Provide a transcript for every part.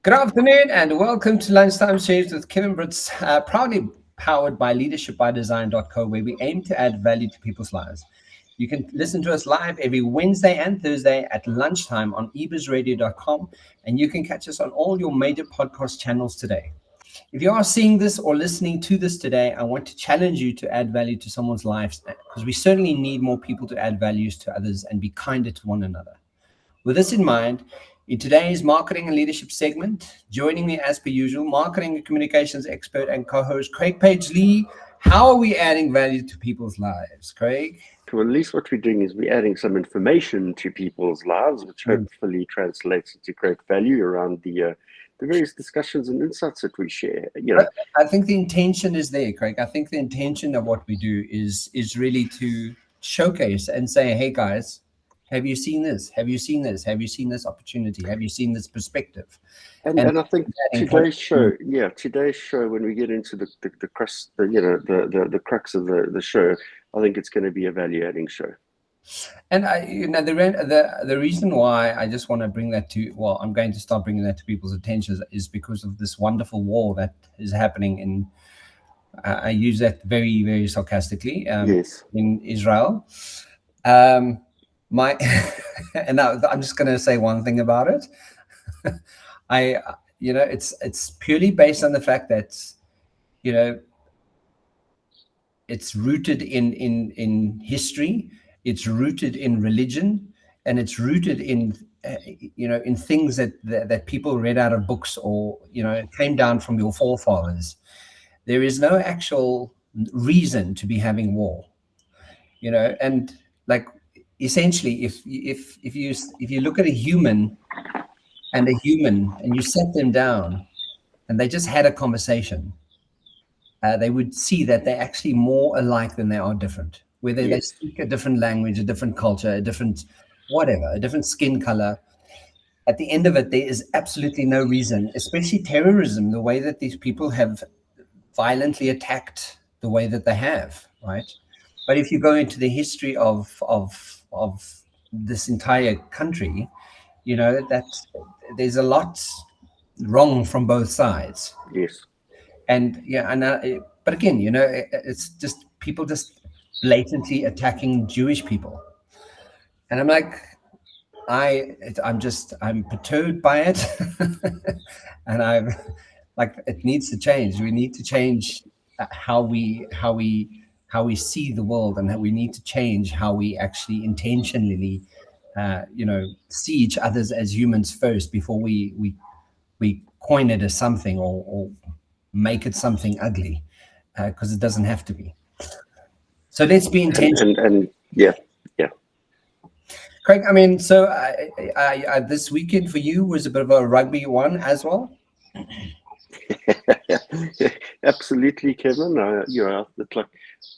Good afternoon and welcome to Lunchtime Shares with Kevin Britz, proudly powered by leadershipbydesign.co, where we aim to add value to people's lives. You can listen to us live every Wednesday and Thursday at lunchtime on ebizradio.com, and you can catch us on all your major podcast channels today. If you are seeing this or listening to this today, I want to challenge you to add value to someone's lives, because we certainly need more people to add values to others and be kinder to one another. With this in mind, in today's marketing and leadership segment, joining me as per usual, marketing and communications expert and co-host Craig Page-Lee. How are we adding value to people's lives, Craig? Well, at least what we're doing is we're adding some information to people's lives, which hopefully translates into great value around the various discussions and insights that we share. I think the intention is there, Craig. I think the intention of what we do is really to showcase and say, hey guys, have you seen this? Have you seen this? Have you seen this opportunity? Have you seen this perspective? And I think today's show, when we get into the crux, the crux of the show, I think it's going to be a value-adding show. And the reason why I just want to bring that I'm going to start bringing that to people's attention is because of this wonderful war that is happening in. I use that very, very sarcastically. In Israel. And I'm just going to say one thing about it. It's purely based on the fact that, it's rooted in history, it's rooted in religion, and it's rooted in things that people read out of books or came down from your forefathers. There is no actual reason to be having war, and like. Essentially, if you look at a human and you set them down and they just had a conversation, they would see that they're actually more alike than they are different. Whether they speak a different language, a different culture, a different skin color. At the end of it, there is absolutely no reason, especially terrorism, the way that these people have violently attacked the way that they have, right? But if you go into the history of this entire country, that there's a lot wrong from both sides. Yes. And but again, it's just people just blatantly attacking Jewish people, and I'm like, I'm perturbed by it, and I'm like, it needs to change. We need to change how we see the world, and that we need to change how we actually intentionally, see each other as humans first before we coin it as something or make it something ugly, because it doesn't have to be. So let's be intentional. And yeah. Craig, so this weekend for you was a bit of a rugby one as well. Absolutely, Kevin. It's like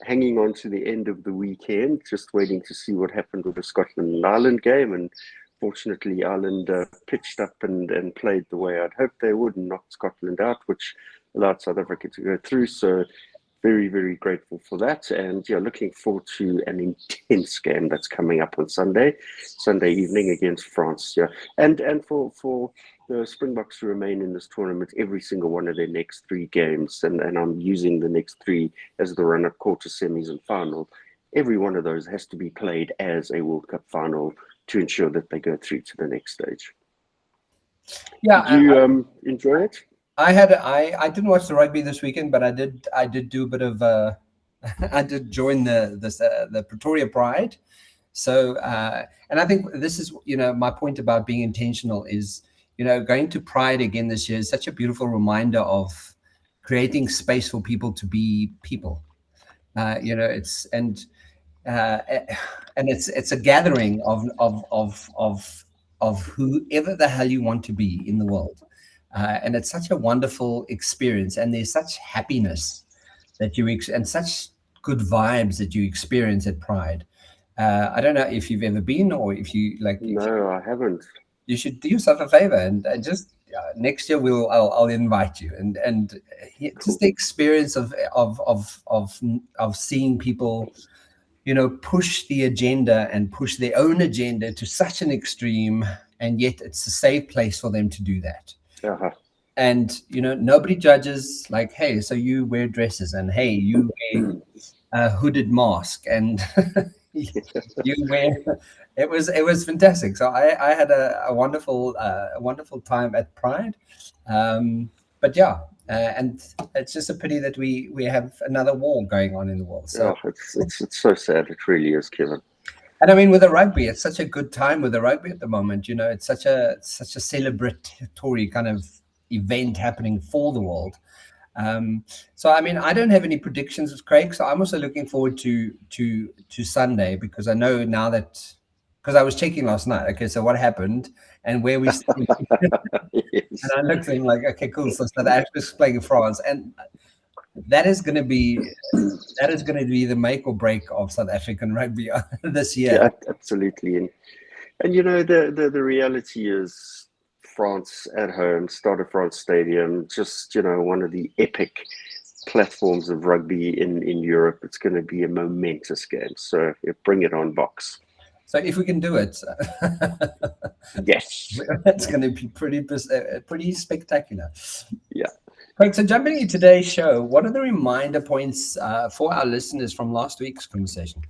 hanging on to the end of the weekend, just waiting to see what happened with the Scotland and Ireland game. And fortunately, Ireland pitched up and played the way I'd hoped they would and knocked Scotland out, which allowed South Africa to go through. So very, very grateful for that. And looking forward to an intense game that's coming up on Sunday evening against France. And for the Springboks to remain in this tournament, every single one of their next three games, and I'm using the next three as the run-up, quarter, semis, and final. Every one of those has to be played as a World Cup final to ensure that they go through to the next stage. Yeah. Did you enjoy it? I didn't watch the rugby this weekend, but I did do a bit of I did join the Pretoria Pride. So and I think this is my point about being intentional is going to Pride again this year is such a beautiful reminder of creating space for people to be people. It's a gathering of whoever the hell you want to be in the world. And it's such a wonderful experience, and there's such happiness that and such good vibes that you experience at Pride. I don't know if you've ever been, or if you like. No, I haven't. You should do yourself a favor and just next year I'll invite you and just the experience of seeing people, push the agenda and push their own agenda to such an extreme, and yet it's a safe place for them to do that. Uh-huh. And nobody judges, like, hey, so you wear dresses, and hey, you wear a hooded mask, and you wear. It was fantastic. So I had a wonderful time at Pride. But yeah, and it's just a pity that we have another war going on in the world. So, Oh, it's so sad. It really is, Kevin. and I mean, with the rugby, it's such a good time with the rugby at the moment. It's such a celebratory kind of event happening for the world. Um, so I mean, I don't have any predictions with Craig. So I'm also looking forward to Sunday, because I know now that, because I was checking last night. Okay, so what happened and where we stand, and Yes. I looked and like, okay, cool. So South Africa's playing France, and that is going to be that is going to be the make or break of South African rugby this year. Yeah, absolutely. And the reality is France at home, Stade de France Stadium, just one of the epic platforms of rugby in Europe. It's going to be a momentous game. So yeah, bring it on, Box. So if we can do it, Yes. it's going to be pretty spectacular. Yeah. Craig, so jumping into today's show, what are the reminder points for our listeners from last week's conversation?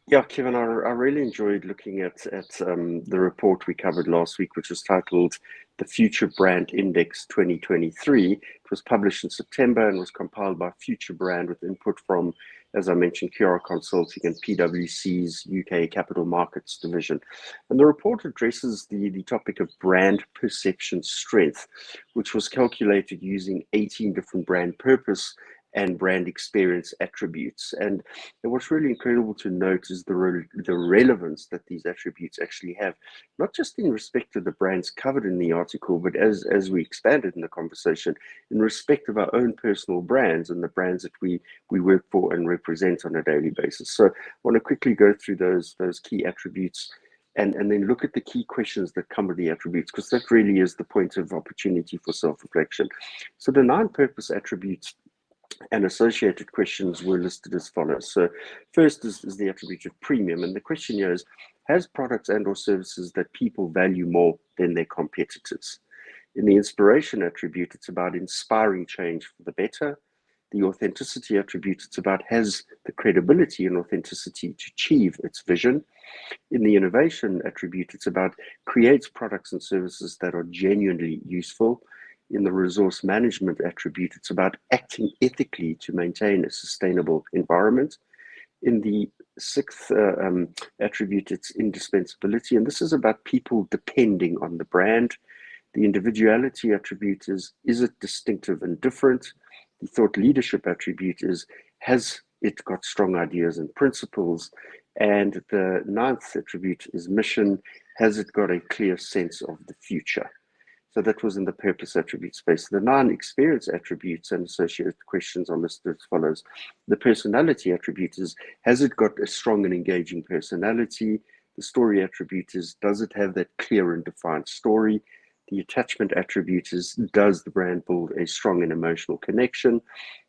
Yeah, Kevin, I really enjoyed looking at the report we covered last week, which was titled The Future Brand Index 2023. It was published in September and was compiled by Future Brand with input from, as I mentioned, QR Consulting and PwC's UK Capital Markets Division. And the report addresses the topic of brand perception strength, which was calculated using 18 different brand purpose and brand experience attributes. And what's really incredible to note is the relevance that these attributes actually have, not just in respect to the brands covered in the article, but as we expanded in the conversation, in respect of our own personal brands and the brands that we work for and represent on a daily basis. So I want to quickly go through those key attributes and then look at the key questions that come with the attributes, because that really is the point of opportunity for self-reflection. So the 9 purpose attributes and associated questions were listed as follows. So first is the attribute of premium. And the question here is, has products and or services that people value more than their competitors? In the inspiration attribute, it's about inspiring change for the better. The authenticity attribute, it's about has the credibility and authenticity to achieve its vision. In the innovation attribute, it's about creates products and services that are genuinely useful. In the resource management attribute, it's about acting ethically to maintain a sustainable environment. In the 6th attribute, it's indispensability, and this is about people depending on the brand. The individuality attribute is it distinctive and different? The thought leadership attribute is, has it got strong ideas and principles? And the 9th attribute is mission, has it got a clear sense of the future? So that was in the purpose attribute space. The 9 experience attributes and associated questions are listed as follows. The personality attribute is, has it got a strong and engaging personality? The story attribute is, does it have that clear and defined story? The attachment attribute is, does the brand build a strong and emotional connection?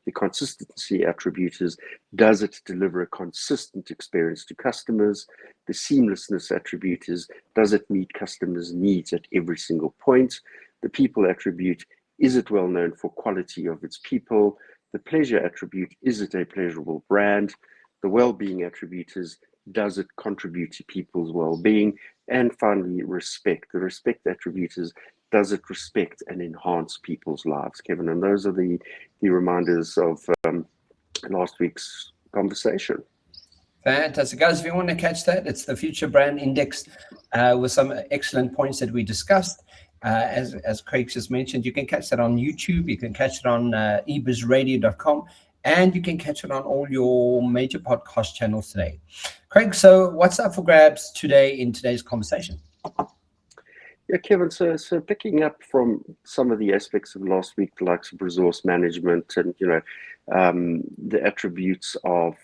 The consistency attribute is, does it deliver a consistent experience to customers? The seamlessness attribute is, does it meet customers' needs at every single point? The people attribute, is it well known for quality of its people? The pleasure attribute, is it a pleasurable brand? The well-being attribute is, does it contribute to people's well-being? And finally, respect. The respect attribute is, does it respect and enhance people's lives, Kevin? And those are the reminders of last week's conversation. Fantastic, guys. If you want to catch that, it's the Future Brand Index with some excellent points that we discussed. As Craig just mentioned, you can catch that on YouTube. You can catch it on ebizradio.com, and you can catch it on all your major podcast channels today. Craig, so what's up for grabs today in today's conversation? Yeah, Kevin, so picking up from some of the aspects of last week, the likes of resource management and, the attributes of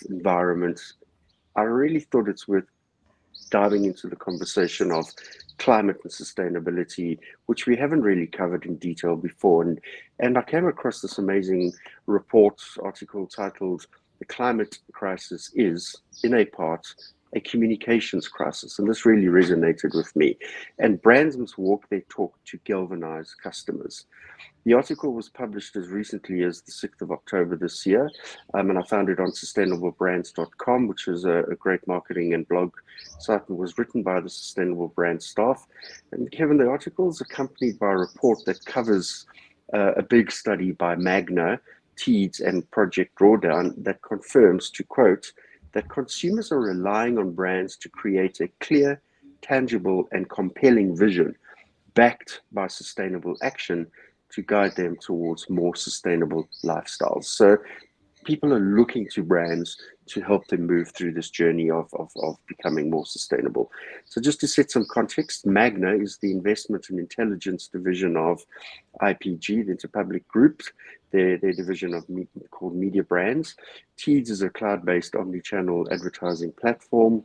environment, I really thought it's worth diving into the conversation of climate and sustainability, which we haven't really covered in detail before. And I came across this amazing report article titled, "The Climate Crisis is, in a part, a communications crisis. And this really resonated with me. And brands must walk their talk to galvanize customers. The article was published as recently as the 6th of October this year, and I found it on sustainablebrands.com, which is a great marketing and blog site, and was written by the Sustainable Brand staff. And Kevin, the article is accompanied by a report that covers a big study by Magna, Teeds, and Project Drawdown that confirms, to quote, that consumers are relying on brands to create a clear, tangible, and compelling vision backed by sustainable action to guide them towards more sustainable lifestyles. So people are looking to brands to help them move through this journey of becoming more sustainable. So just to set some context, Magna is the investment and intelligence division of IPG, the Interpublic Group, their division of called Media Brands. Teeds is a cloud-based omni-channel advertising platform.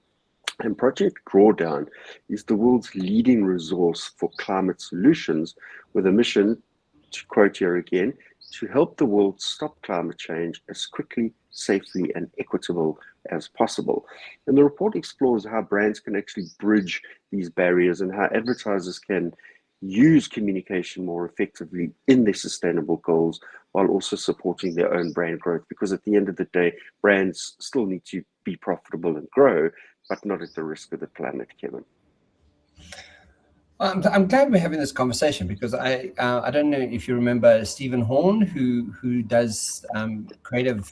And Project Drawdown is the world's leading resource for climate solutions with a mission, to quote here again, to help the world stop climate change as quickly, safely, and equitable as possible. And the report explores how brands can actually bridge these barriers and how advertisers can use communication more effectively in their sustainable goals while also supporting their own brand growth. Because at the end of the day, brands still need to be profitable and grow, but not at the risk of the planet, Kevin. I'm glad we're having this conversation because I don't know if you remember Stephen Horn, who does creative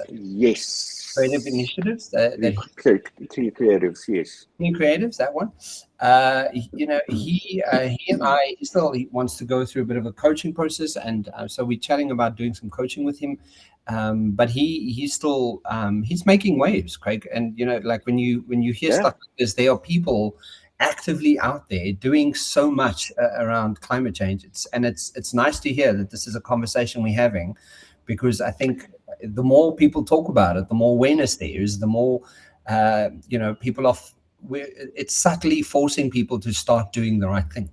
Yes. creative initiatives Clean creatives, yes. Clean creatives, that one. He and I, he wants to go through a bit of a coaching process, and so we're chatting about doing some coaching with him. But he's still he's making waves, Craig. And like when you hear stuff like this, there are people actively out there doing so much around climate change. It's nice to hear that this is a conversation we're having, because I think the more people talk about it, the more awareness there is, the more people are. It's subtly forcing people to start doing the right thing.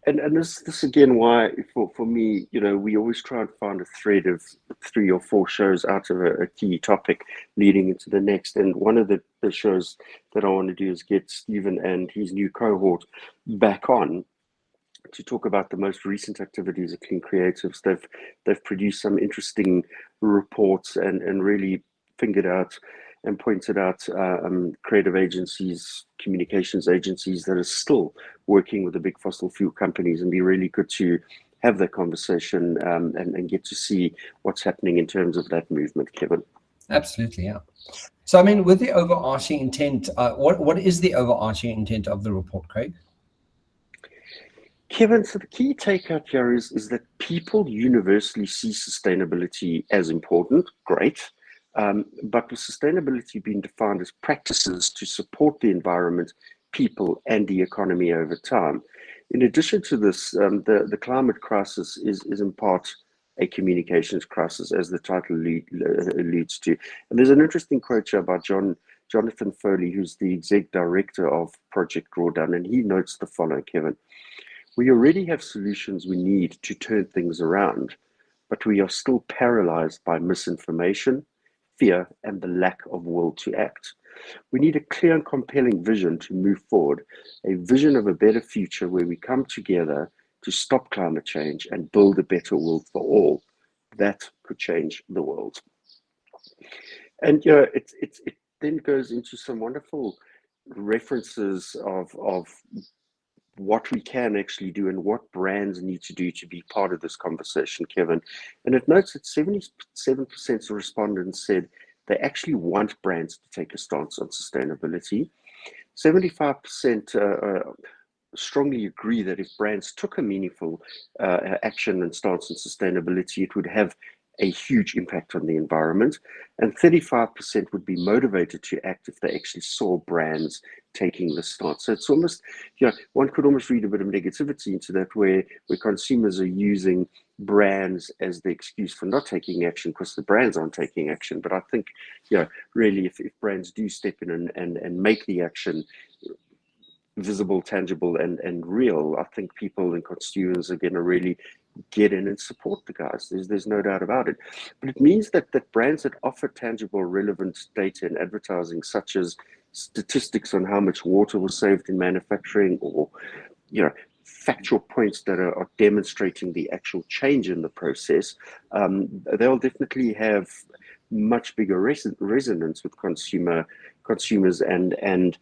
And this again why for me, we always try and find a thread of 3 or 4 shows out of a key topic leading into the next. And one of the shows that I want to do is get Stephen and his new cohort back on to talk about the most recent activities of Clean Creatives. They've produced some interesting reports and really fingered out and pointed out creative agencies, communications agencies that are still working with the big fossil fuel companies, and be really good to have that conversation and get to see what's happening in terms of that movement, Kevin. Absolutely, yeah. So, I mean, with the overarching intent, what is the overarching intent of the report, Craig? Kevin, so the key takeout here is that people universally see sustainability as important, great. But with sustainability being defined as practices to support the environment, people, and the economy over time. In addition to this, the climate crisis is in part a communications crisis, as the title alludes to. And there's an interesting quote here by Jonathan Foley, who's the exec director of Project Drawdown, and he notes the following, Kevin. We already have solutions we need to turn things around, but we are still paralyzed by misinformation, fear, and the lack of will to act. We need a clear and compelling vision to move forward, a vision of a better future where we come together to stop climate change and build a better world for all. That could change the world. And it then goes into some wonderful references of what we can actually do and what brands need to do to be part of this conversation, Kevin. And it notes that 77% of respondents said they actually want brands to take a stance on sustainability. 75% strongly agree that if brands took a meaningful action and stance on sustainability, it would have a huge impact on the environment, and 35% would be motivated to act if they actually saw brands taking the stance. So it's almost, one could almost read a bit of negativity into that, where consumers are using brands as the excuse for not taking action because the brands aren't taking action. But I think, really, if brands do step in and make the action visible, tangible, and real, I think people and consumers are going to really get in and support the guys. There's no doubt about it. But it means that brands that offer tangible, relevant data and advertising, such as statistics on how much water was saved in manufacturing, or factual points that are demonstrating the actual change in the process, they'll definitely have much bigger resonance with consumers and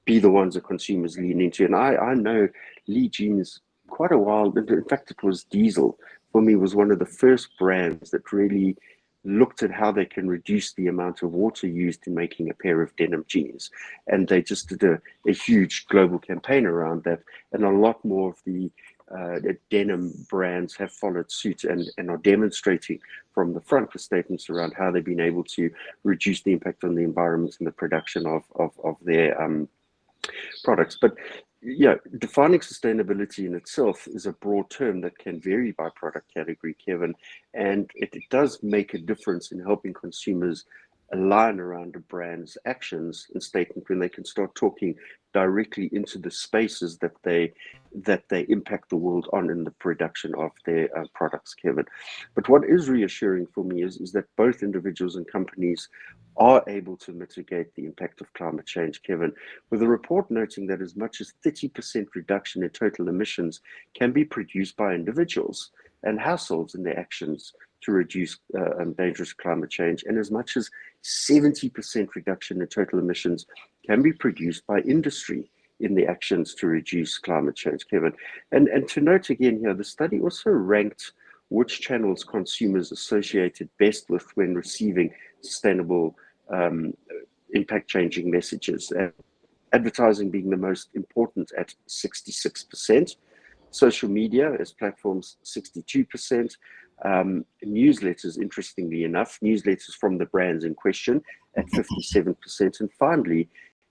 be the ones that consumers lean into. And I know Lee Jeans quite a while. In fact, it was Diesel for me was one of the first brands that really looked at how they can reduce the amount of water used in making a pair of denim jeans. And they just did a huge global campaign around that. And a lot more of the denim brands have followed suit and are demonstrating from the front the statements around how they've been able to reduce the impact on the environment and the production of their products. But defining sustainability in itself is a broad term that can vary by product category, Kevin, and it does make a difference in helping consumers align around a brand's actions and statement when they can start talking directly into the spaces that they impact the world on in the production of their products, Kevin. But what is reassuring for me is that both individuals and companies are able to mitigate the impact of climate change, Kevin, with a report noting that as much as 30% reduction in total emissions can be produced by individuals and households in their actions to reduce dangerous climate change, and as much as 70% reduction in total emissions can be produced by industry in the actions to reduce climate change, Kevin. And to note again here, the study also ranked which channels consumers associated best with when receiving sustainable impact changing messages. Advertising being the most important at 66%, social media as platforms 62%, newsletters, interestingly enough, newsletters from the brands in question at 57%, and finally,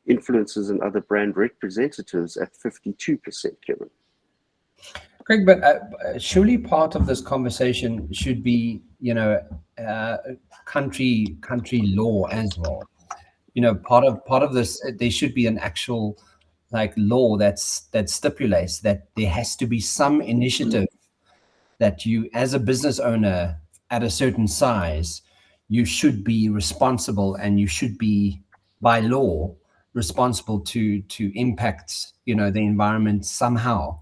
influencers and other brand representatives at 52%, Kevin. Craig, but surely part of this conversation should be, country law as well. Part of this, there should be an actual law that stipulates that there has to be some initiative that you, as a business owner at a certain size, you should be responsible, and you should be, by law, responsible to impact the environment somehow.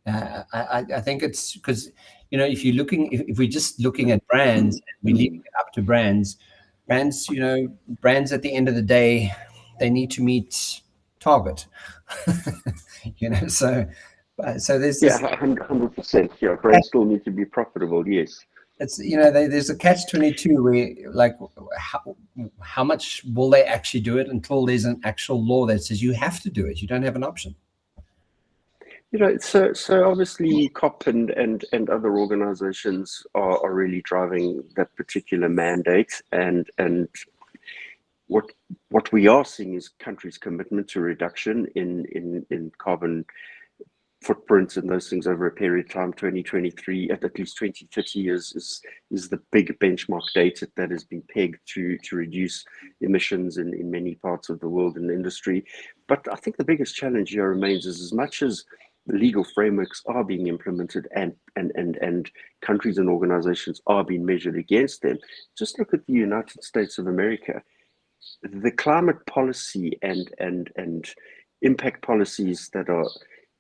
I think it's because if we're just looking at brands, we're leaving it up to brands at the end of the day, they need to meet target. So there's this, 100%. Yeah, brands still need to be profitable. Yes, it's there's a catch-22 where how much will they actually do it until there's an actual law that says you have to do it. You don't have an option. So obviously COP and other organizations are really driving that particular mandate, and what we are seeing is countries' commitment to reduction in carbon footprints and those things over a period of time. 2023 at least 2030 is the big benchmark date that has been pegged to reduce emissions in many parts of the world and industry. But I think the biggest challenge here remains is, as much as the legal frameworks are being implemented and countries and organizations are being measured against them, just look at the United States of America. The climate policy and impact policies that are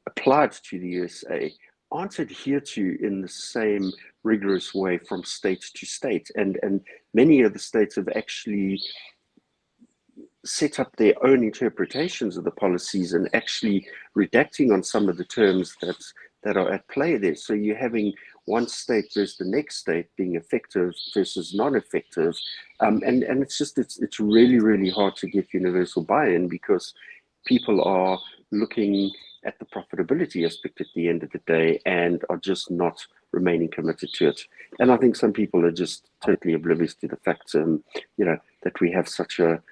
applied to the USA aren't adhered to in the same rigorous way from state to state, and many of the states have actually set up their own interpretations of the policies and actually redacting on some of the terms that are at play there. So you're having one state versus the next state being effective versus non-effective, and it's really hard to get universal buy-in, because people are looking at the profitability aspect at the end of the day and are just not remaining committed to it. And I think some people are just totally oblivious to the fact, that we have such a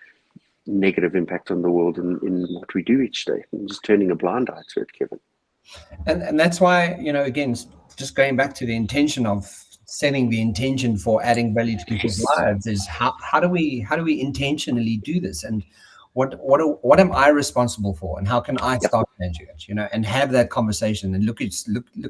negative impact on the world in what we do each day, and just turning a blind eye to it, Kevin. And that's why, again, just going back to the intention of setting the intention for adding value to people's lives is how do we intentionally do this? And what am I responsible for, and how can I Yeah, start changing it? And have that conversation and look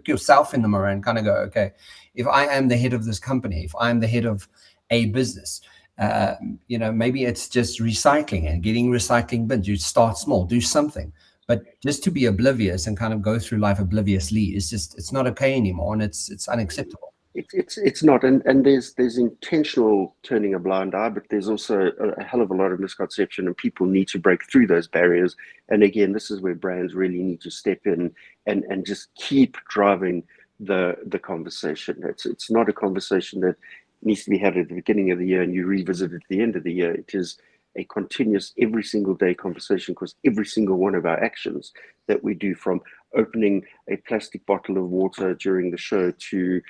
yourself in the mirror and kind of go, okay, if I am the head of this company, if I'm the head of a business, maybe it's just recycling and getting recycling bins. You start small, do something, but just to be oblivious and kind of go through life obliviously it's not okay anymore, and it's unacceptable. it's not, and there's intentional turning a blind eye, but there's also a hell of a lot of misconception, and people need to break through those barriers. And again, this is where brands really need to step in and just keep driving the conversation. It's not a conversation that needs to be had at the beginning of the year and you revisit it at the end of the year. It is a continuous, every single day conversation, because every single one of our actions that we do, from opening a plastic bottle of water during the show to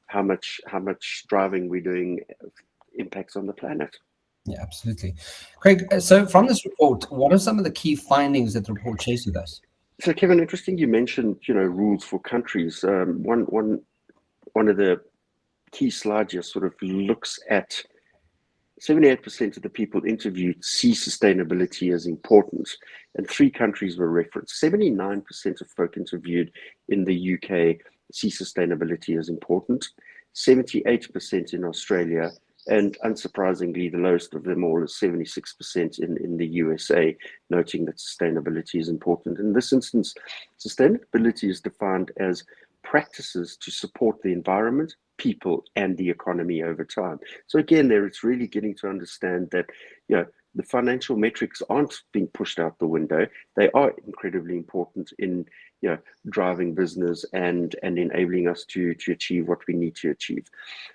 how much driving we're doing, impacts on the planet. Yeah, absolutely. Craig, so from this report, what are some of the key findings that the report shares with us? So, Kevin, interesting you mentioned rules for countries. One of the key slides here sort of looks at 78% of the people interviewed see sustainability as important, and 3 countries were referenced. 79% of folk interviewed in the UK see sustainability as important, 78% in Australia, and unsurprisingly, the lowest of them all is 76% in the USA, noting that sustainability is important. In this instance, sustainability is defined as practices to support the environment, people, and the economy over time. So again, there it's really getting to understand that the financial metrics aren't being pushed out the window. They are incredibly important in driving business and enabling us to achieve what we need to achieve.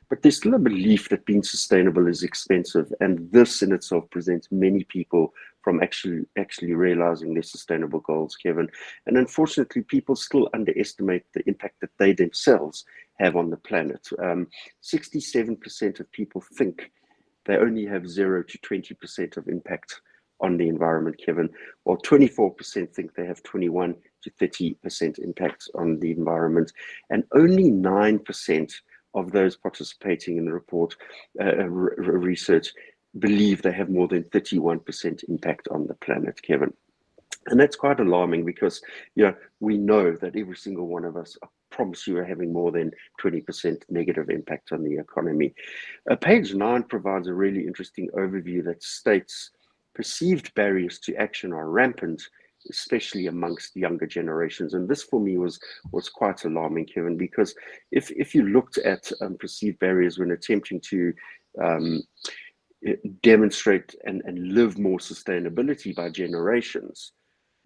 But there's still a belief that being sustainable is expensive, and this in itself presents many people from actually realizing their sustainable goals, Kevin. And unfortunately, people still underestimate the impact that they themselves have on the planet. 67% of people think they only have 0 to 20% of impact on the environment, Kevin, while 24% think they have 21 to 30% impact on the environment, and only 9% of those participating in the report research believe they have more than 31% impact on the planet, Kevin. And that's quite alarming, because we know that every single one of us, I promise you, are having more than 20% negative impact on the economy. Page 9 provides a really interesting overview that states perceived barriers to action are rampant, especially amongst younger generations. And this for me was quite alarming, Kevin, because if you looked at perceived barriers when attempting to demonstrate and live more sustainability by generations,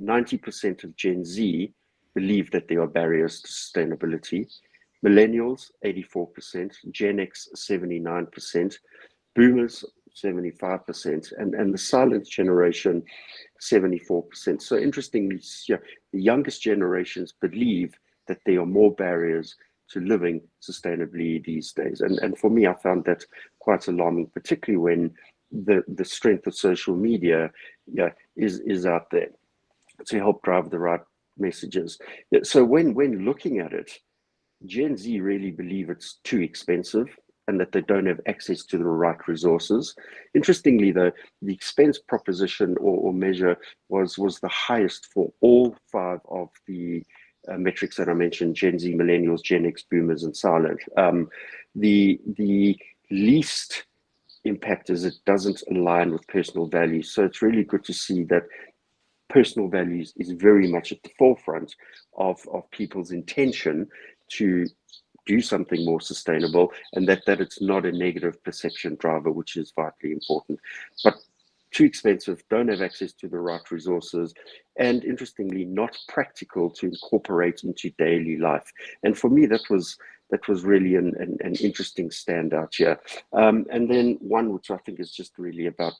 90% of Gen Z believe that there are barriers to sustainability. Millennials, 84%, Gen X, 79%, Boomers, 75%, and the silent generation, 74%. So interestingly, the youngest generations believe that there are more barriers to living sustainably these days. And for me, I found that quite alarming, particularly when the strength of social media is out there to help drive the right messages. So when looking at it, Gen Z really believe it's too expensive and that they don't have access to the right resources. Interestingly, though, the expense proposition or measure was the highest for all 5 of the metrics that I mentioned: Gen Z, Millennials, Gen X, Boomers, and Silent. The least impact is it doesn't align with personal values. So it's really good to see that personal values is very much at the forefront of people's intention to do something more sustainable, and that it's not a negative perception driver, which is vitally important. But too expensive, don't have access to the right resources, and interestingly, not practical to incorporate into daily life. And for me, that was really an interesting standout here. And then one which I think is just really about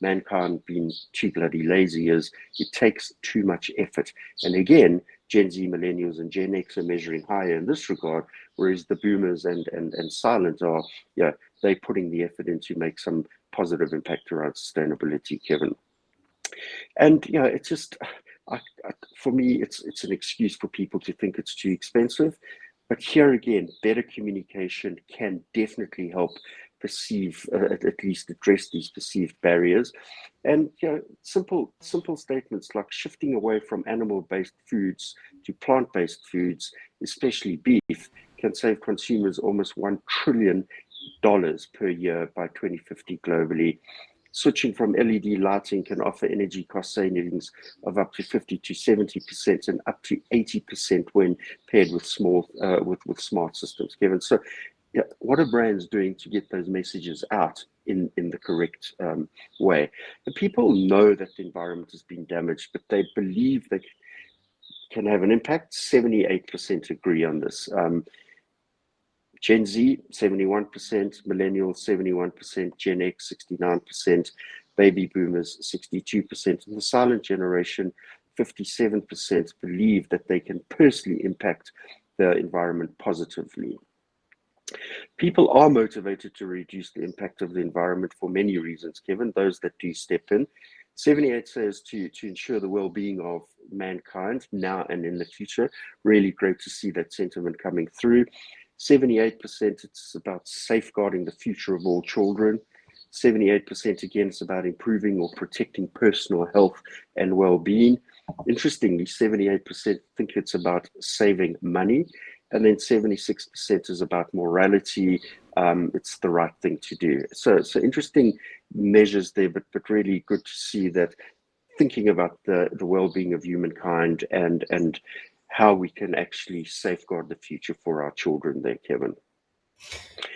mankind being too bloody lazy is it takes too much effort. And again, Gen Z, Millennials, and Gen X are measuring higher in this regard, whereas the Boomers and Silent are, they're putting the effort in to make some positive impact around sustainability, Kevin. And it's just, for me, it's an excuse for people to think it's too expensive. But here again, better communication can definitely help perceive, at least address these perceived barriers. And simple statements like shifting away from animal-based foods to plant-based foods, especially beef, can save consumers almost $1 trillion per year by 2050 globally. Switching from LED lighting can offer energy cost savings of up to 50 to 70% and up to 80% when paired with smart systems, Kevin. So what are brands doing to get those messages out in the correct way? And people know that the environment has been damaged, but they believe they can have an impact. 78% agree on this. Gen Z, 71%, millennials, 71%, Gen X, 69%, baby boomers, 62%, and the silent generation, 57%, believe that they can personally impact the environment positively. People are motivated to reduce the impact of the environment for many reasons, Kevin, those that do step in. 78 says to ensure the well-being of mankind now and in the future. Really great to see that sentiment coming through. 78%, it's about safeguarding the future of all children. 78% again, it's about improving or protecting personal health and well-being. Interestingly, 78% think it's about saving money, and then 76% is about morality. It's the right thing to do. So interesting measures there, but really good to see that thinking about the well-being of humankind and how we can actually safeguard the future for our children there, Kevin.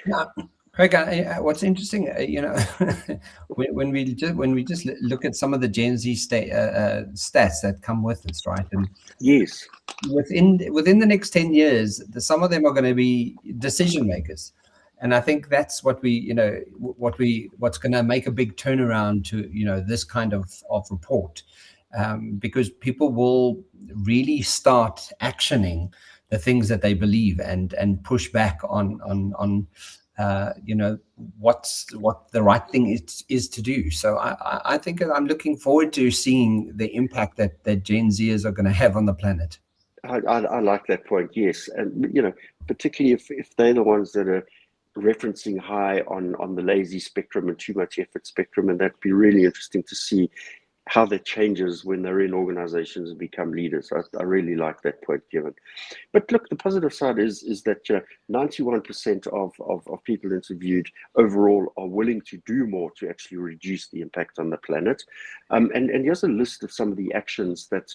Yeah, Craig, what's interesting, when we just look at some of the Gen Z stats that come with this, right? And yes, within the next 10 years, some of them are going to be decision makers. And I think that's what's going to make a big turnaround to, this kind of report. Because people will really start actioning the things that they believe and push back on what the right thing is to do. So I think I'm looking forward to seeing the impact that Gen Zers are going to have on the planet. I like that point. Yes, and particularly if they're the ones that are referencing high on the lazy spectrum and too much effort spectrum, and that'd be really interesting to see how that changes when they're in organizations and become leaders. I really like that point, Kevin. But look, the positive side is that 91% of people interviewed overall are willing to do more to actually reduce the impact on the planet. And here's a list of some of the actions that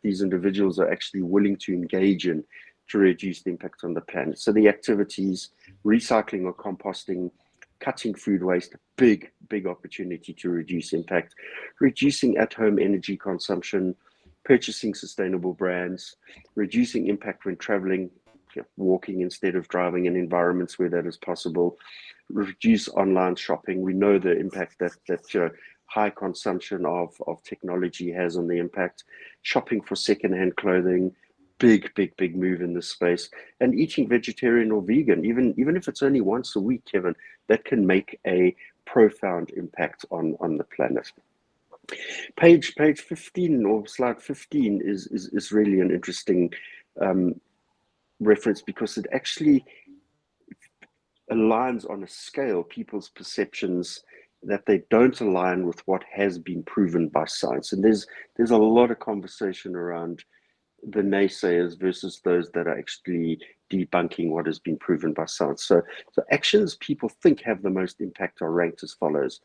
these individuals are actually willing to engage in to reduce the impact on the planet. So the activities, recycling or composting, cutting food waste, big opportunity to reduce impact, reducing at-home energy consumption, purchasing sustainable brands, reducing impact when traveling, walking instead of driving in environments where that is possible, reduce online shopping. We know the impact that high consumption of technology has on the impact, shopping for secondhand clothing, big move in this space, and eating vegetarian or vegan, even if it's only once a week, Kevin, that can make a profound impact on the planet. Page 15 or slide 15 is really an interesting reference because it actually aligns on a scale people's perceptions that they don't align with what has been proven by science. And there's a lot of conversation around the naysayers versus those that are actually debunking what has been proven by science. So actions people think have the most impact are ranked as follows.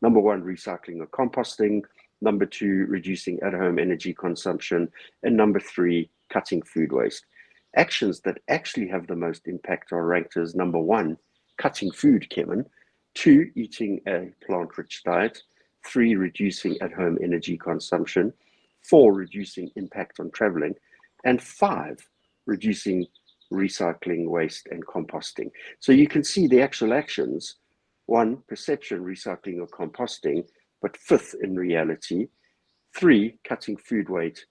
Number 1, recycling or composting. Number 2, reducing at-home energy consumption. And number 3, cutting food waste. Actions that actually have the most impact are ranked as number 1, cutting food, Kevin. 2, eating a plant-rich diet. 3, reducing at-home energy consumption. 4, reducing impact on traveling. And 5, reducing recycling, waste, and composting. So you can see the actual actions. 1, perception, recycling or composting, but 5th in reality. 3, cutting food waste,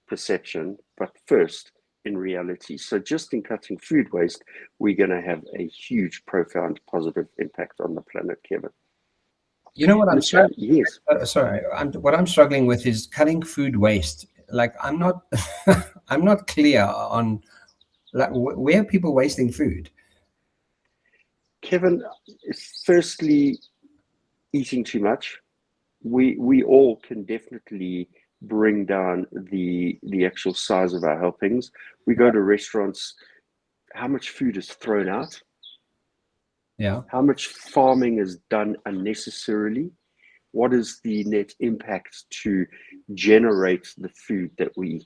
perception, but 1st in reality. So just in cutting food waste, we're going to have a huge, profound, positive impact on the planet, Kevin. You know what I'm struggling? Yes. What I'm struggling with is cutting food waste. Like I'm not, I'm not clear on like where are people wasting food. Kevin, firstly, eating too much. We all can definitely bring down the actual size of our helpings. We go to restaurants, how much food is thrown out, Yeah. how much farming is done unnecessarily, what is the net impact to generate the food that we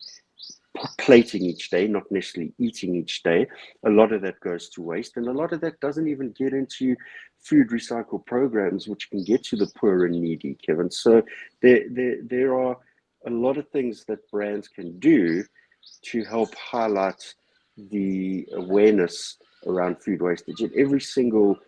plating each day, not necessarily eating each day. A lot of that goes to waste, and a lot of that doesn't even get into food recycle programs, which can get to the poor and needy, Kevin. So there are a lot of things that brands can do to help highlight the awareness around food wastage. And every single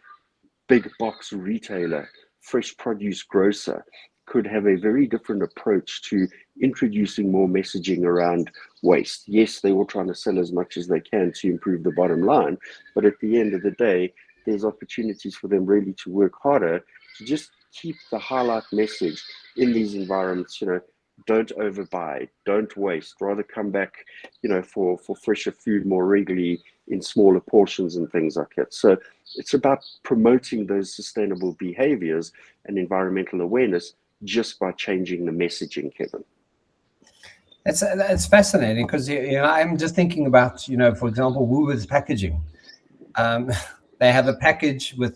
big box retailer, fresh produce grocer, could have a very different approach to introducing more messaging around waste. Yes, they're all trying to sell as much as they can to improve the bottom line, but at the end of the day, there's opportunities for them really to work harder to just keep the highlight message in these environments. Don't overbuy, don't waste, rather come back, for fresher food more regularly in smaller portions and things like that. So it's about promoting those sustainable behaviors and environmental awareness just by changing the messaging, Kevin. It's fascinating because I'm just thinking about, for example, Woolworths packaging. Um, they have a package with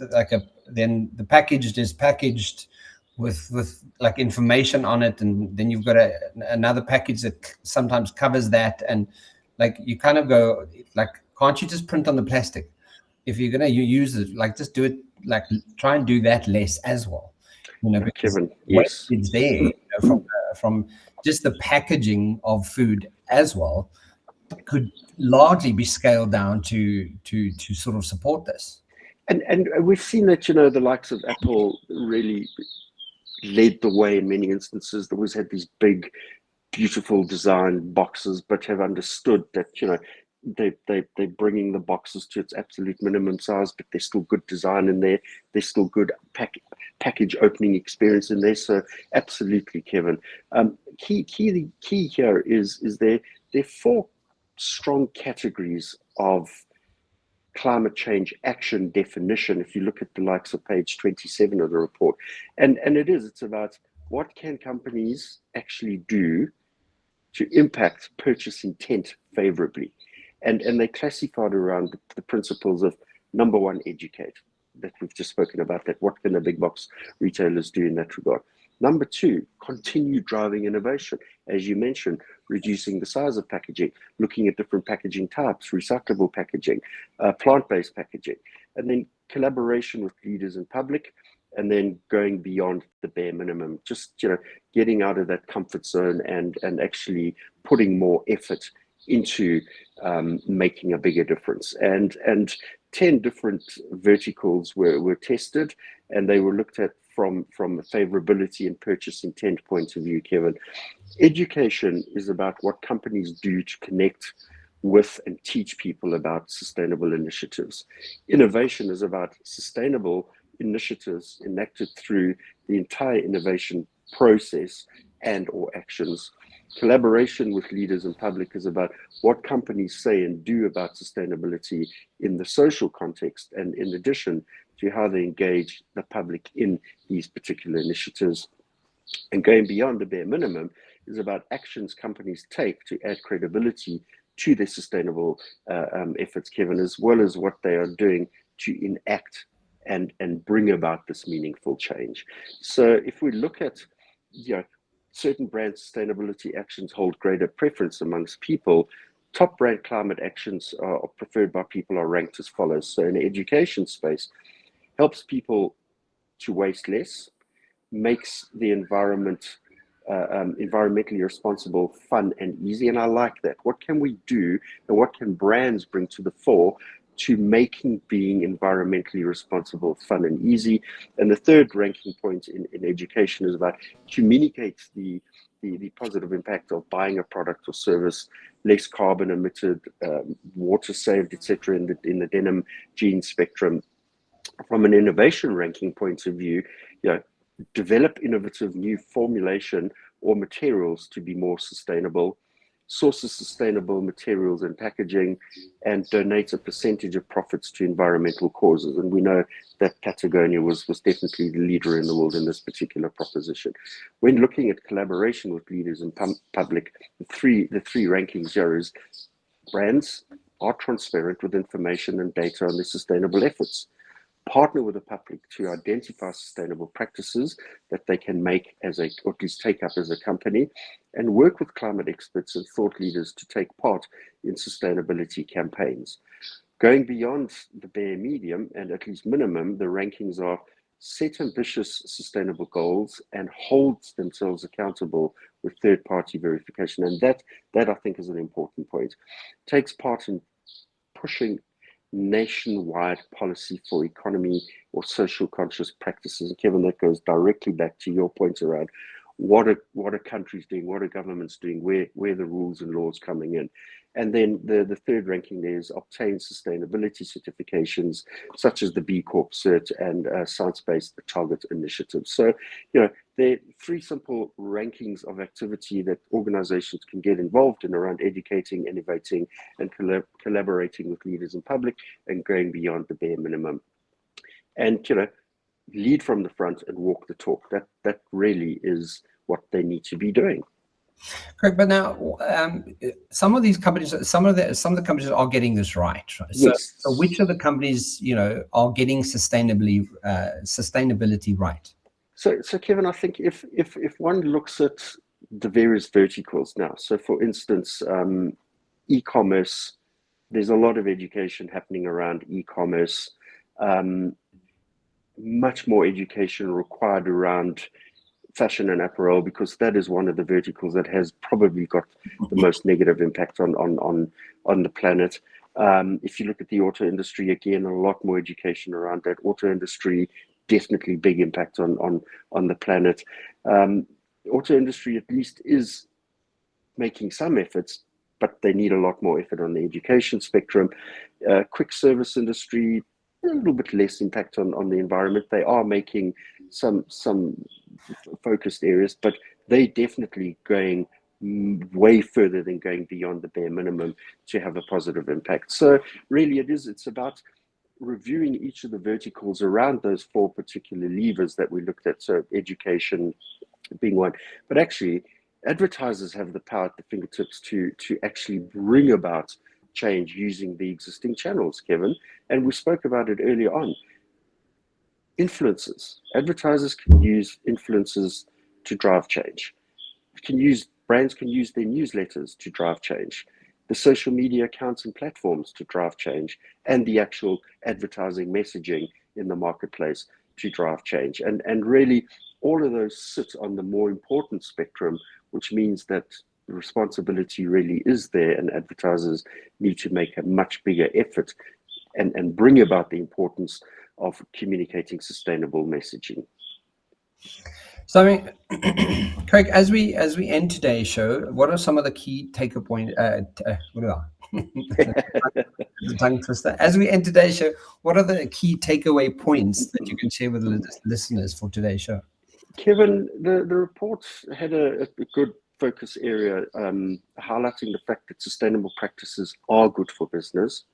then the package is packaged with like information on it, and then you've got another package that sometimes covers that, and like you kind of go like, can't you just print on the plastic? If you're going to use it, like just do it, like try and do that less as well, because Kevin, waste yes. is there, from just the packaging of food as well could largely be scaled down to sort of support this. And we've seen that, the likes of Apple really led the way in many instances. They always had these big, beautiful design boxes, but have understood that, they're bringing the boxes to its absolute minimum size, but there's still good design in there. There's still good package opening experience in there. So absolutely, Kevin. Key here is there are four strong categories of climate change action definition. If you look at the likes of page 27 of the report, and it's about what can companies actually do to impact purchase intent favorably. And they classified around the principles of, number one, educate, that we've just spoken about, that what can the big box retailers do in that regard. Number two, continue driving innovation. As you mentioned, reducing the size of packaging, looking at different packaging types, recyclable packaging, plant-based packaging, and then collaboration with leaders in public, and then going beyond the bare minimum, just getting out of that comfort zone and actually putting more effort into making a bigger difference. And 10 different verticals were tested, and they were looked at from a favorability and purchase intent point of view, Kevin. Education is about what companies do to connect with and teach people about sustainable initiatives. Innovation is about sustainable initiatives enacted through the entire innovation process and or actions. Collaboration with leaders in public is about what companies say and do about sustainability in the social context, and in addition to how they engage the public in these particular initiatives. And going beyond the bare minimum is about actions companies take to add credibility to their sustainable efforts, Kevin, as well as what they are doing to enact and bring about this meaningful change. So if we look at, certain brand sustainability actions hold greater preference amongst people, top brand climate actions are preferred by people are ranked as follows. So in the education space, helps people to waste less, makes the environment environmentally responsible, fun and easy. And I like that. What can we do and what can brands bring to the fore to making being environmentally responsible, fun and easy? And the third ranking point in education is about communicates the positive impact of buying a product or service, less carbon emitted, water saved, etc. in the denim jean spectrum. From an innovation ranking point of view, develop innovative new formulation or materials to be more sustainable, sources sustainable materials and packaging, and donates a percentage of profits to environmental causes. And we know that Patagonia was definitely the leader in the world in this particular proposition. When looking at collaboration with leaders in public, the three rankings here is brands are transparent with information and data on their sustainable efforts. Partner with the public to identify sustainable practices that they can make as a, or at least take up as a company, and work with climate experts and thought leaders to take part in sustainability campaigns. Going beyond the bare medium and at least minimum, the rankings are set ambitious sustainable goals and holds themselves accountable with third-party verification. And that I think is an important point. Takes part in pushing nationwide policy for economy or social conscious practices. And Kevin, that goes directly back to your point around what are countries doing, what are governments doing, where the rules and laws coming in. And then the third ranking there is obtain sustainability certifications such as the B Corp cert and science-based target initiatives. So, there are three simple rankings of activity that organizations can get involved in around educating, innovating, and collaborating with leaders in public and going beyond the bare minimum. And, lead from the front and walk the talk. That really is what they need to be doing. Correct, but now some of these companies, some of the companies are getting this right. So, Yes. so which of the companies, are getting sustainability right? So Kevin, I think if one looks at the various verticals now, so for instance, e-commerce, there's a lot of education happening around e-commerce. Much more education required around fashion and apparel, because that is one of the verticals that has probably got the most negative impact on the planet. If you look at the auto industry, again, a lot more education around that. Auto industry, definitely big impact on the planet. Auto industry at least is making some efforts, but they need a lot more effort on the education spectrum. Quick service industry, a little bit less impact on the environment. They are making some focused areas, but they definitely going way further than going beyond the bare minimum to have a positive impact. So really it's about reviewing each of the verticals around those four particular levers that we looked at. So education being one, but actually advertisers have the power at the fingertips to actually bring about change using the existing channels, Kevin. And we spoke about it earlier on. Influencers. Advertisers can use influencers to drive change. Brands can use their newsletters to drive change. The social media accounts and platforms to drive change, and the actual advertising messaging in the marketplace to drive change. And really, all of those sit on the more important spectrum, which means that the responsibility really is there, and advertisers need to make a much bigger effort and bring about the importance of communicating sustainable messaging. So, I mean, Craig, as we end today's show, what are some of the key tongue twister. As we end today's show, what are the key takeaway points that you can share with the listeners for today's show? Kevin, the report had a good focus area, highlighting the fact that sustainable practices are good for business.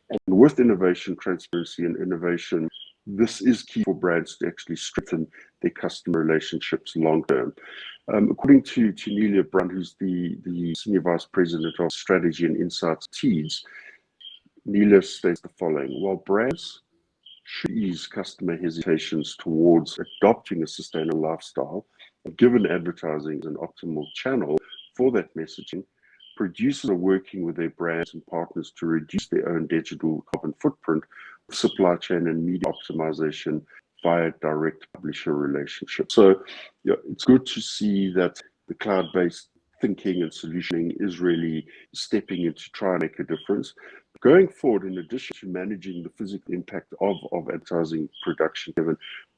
And with innovation, transparency, and innovation, this is key for brands to actually strengthen their customer relationships long term. According to Nelia Brand, who's the Senior Vice President of Strategy and Insights Teams, Nelia states the following: while brands should ease customer hesitations towards adopting a sustainable lifestyle, given advertising is an optimal channel for that messaging, producers are working with their brands and partners to reduce their own digital carbon footprint, supply chain and media optimization via direct publisher relationships. So it's good to see that the cloud-based thinking and solutioning is really stepping in to try and make a difference. Going forward, in addition to managing the physical impact of advertising production,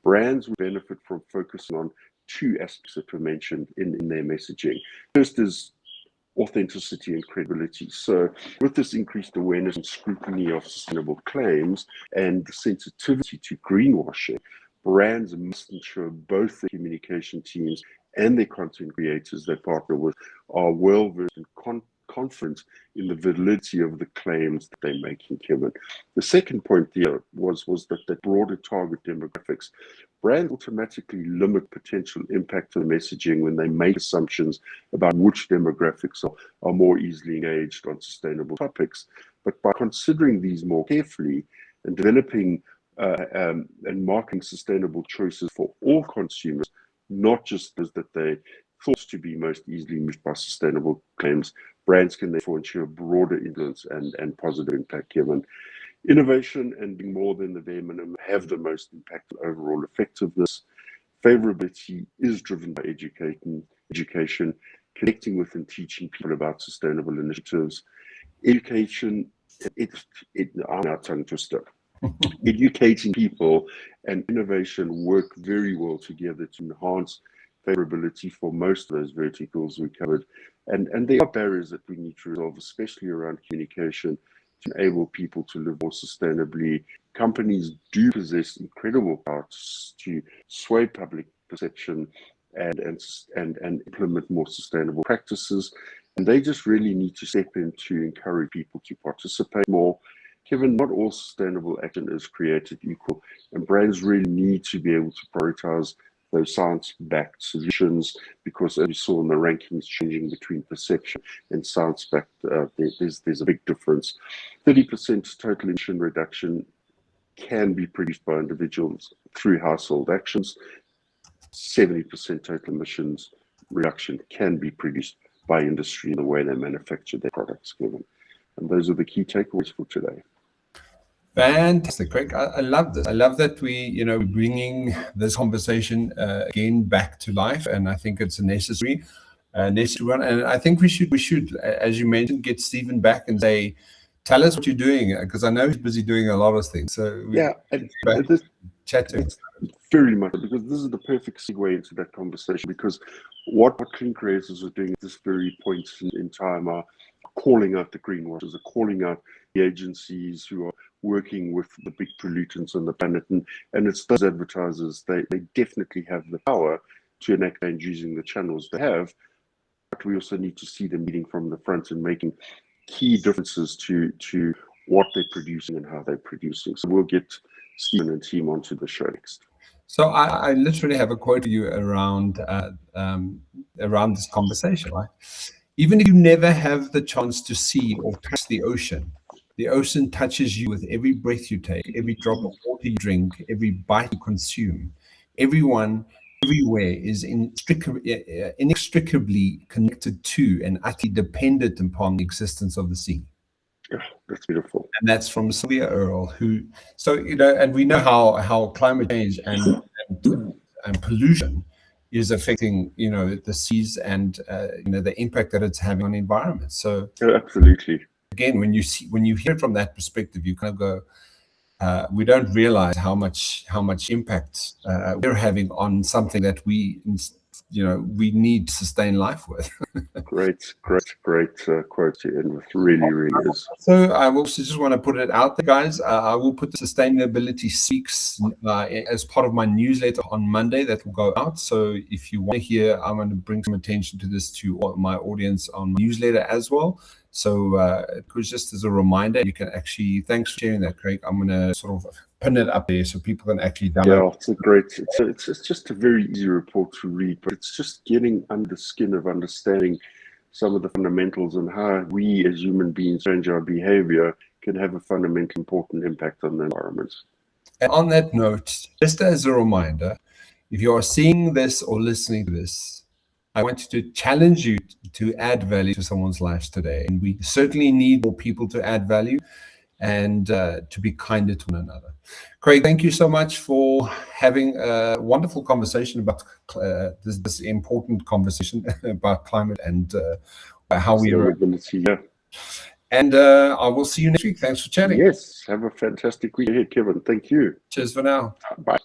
brands will benefit from focusing on two aspects that were mentioned in their messaging. First is authenticity and credibility. So with this increased awareness and scrutiny of sustainable claims and the sensitivity to greenwashing, brands must ensure both the communication teams and their content creators they partner with are well versed in confident in the validity of the claims that they're making, Kevin. The second point there was that the broader target demographics. Brands automatically limit potential impact of messaging when they make assumptions about which demographics are more easily engaged on sustainable topics. But by considering these more carefully and developing and marketing sustainable choices for all consumers, not just those that they thought to be most easily moved by sustainable claims, brands can therefore ensure broader influence and positive impact, given innovation and being more than the bare minimum have the most impact on overall effectiveness. Favorability is driven by education, connecting with and teaching people about sustainable initiatives. Education, I'm now tongue twister. Educating people and innovation work very well together to enhance favorability for most of those verticals we covered. And there are barriers that we need to resolve, especially around communication, to enable people to live more sustainably. Companies do possess incredible power to sway public perception and implement more sustainable practices. And they just really need to step in to encourage people to participate more. Kevin, not all sustainable action is created equal, and brands really need to be able to prioritize those science-backed solutions, because as we saw in the rankings changing between perception and science-backed, there's a big difference. 30% total emission reduction can be produced by individuals through household actions. 70% total emissions reduction can be produced by industry in the way they manufacture their products, Kevin. And those are the key takeaways for today. Fantastic, Craig. I love this. I love that we're bringing this conversation again back to life, and I think it's a necessary one. And I think we should, as you mentioned, get Stephen back and say, tell us what you're doing, because I know he's busy doing a lot of things. So this chat to him. Very much, because this is the perfect segue into that conversation, because what clean creators are doing at this very point in time are calling out the greenwashers, are calling out the agencies who are working with the big pollutants on the planet, and it's those advertisers. They definitely have the power to enact change using the channels they have, but we also need to see them leading from the front and making key differences to what they're producing and how they're producing. So we'll get Stephen and team onto the show next. So I literally have a quote for you around this conversation, right? Even if you never have the chance to see or touch the ocean touches you with every breath you take, every drop of water you drink, every bite you consume. Everyone, everywhere is inextricably connected to and utterly dependent upon the existence of the sea. Yeah, that's beautiful. And that's from Sylvia Earle, and we know how climate change and pollution is affecting, the seas and, the impact that it's having on the environment. So absolutely. Again, when you hear it from that perspective, you kind of go, we don't realize how much impact we're having on something that we need to sustain life with. Great quote to end with. Really is. So I also just want to put it out there, guys. I will put the Sustainability Speaks as part of my newsletter on Monday that will go out. So if you want to hear, I'm going to bring some attention to this to my audience on my newsletter as well. So it was just as a reminder. You can actually, thanks for sharing that, Craig. I'm going to sort of pin it up there so people can actually download. Yeah, it's just a very easy report to read, but it's just getting under the skin of understanding some of the fundamentals and how we as human beings change our behavior can have a fundamentally important impact on the environment. And on that note, just as a reminder, if you are seeing this or listening to this, I want to challenge you to add value to someone's lives today. And we certainly need more people to add value and to be kinder to one another. Craig, thank you so much for having a wonderful conversation about this important conversation about climate and how we are. Yeah. And I will see you next week. Thanks for chatting. Yes, have a fantastic week ahead, Kevin. Thank you. Cheers for now. Bye.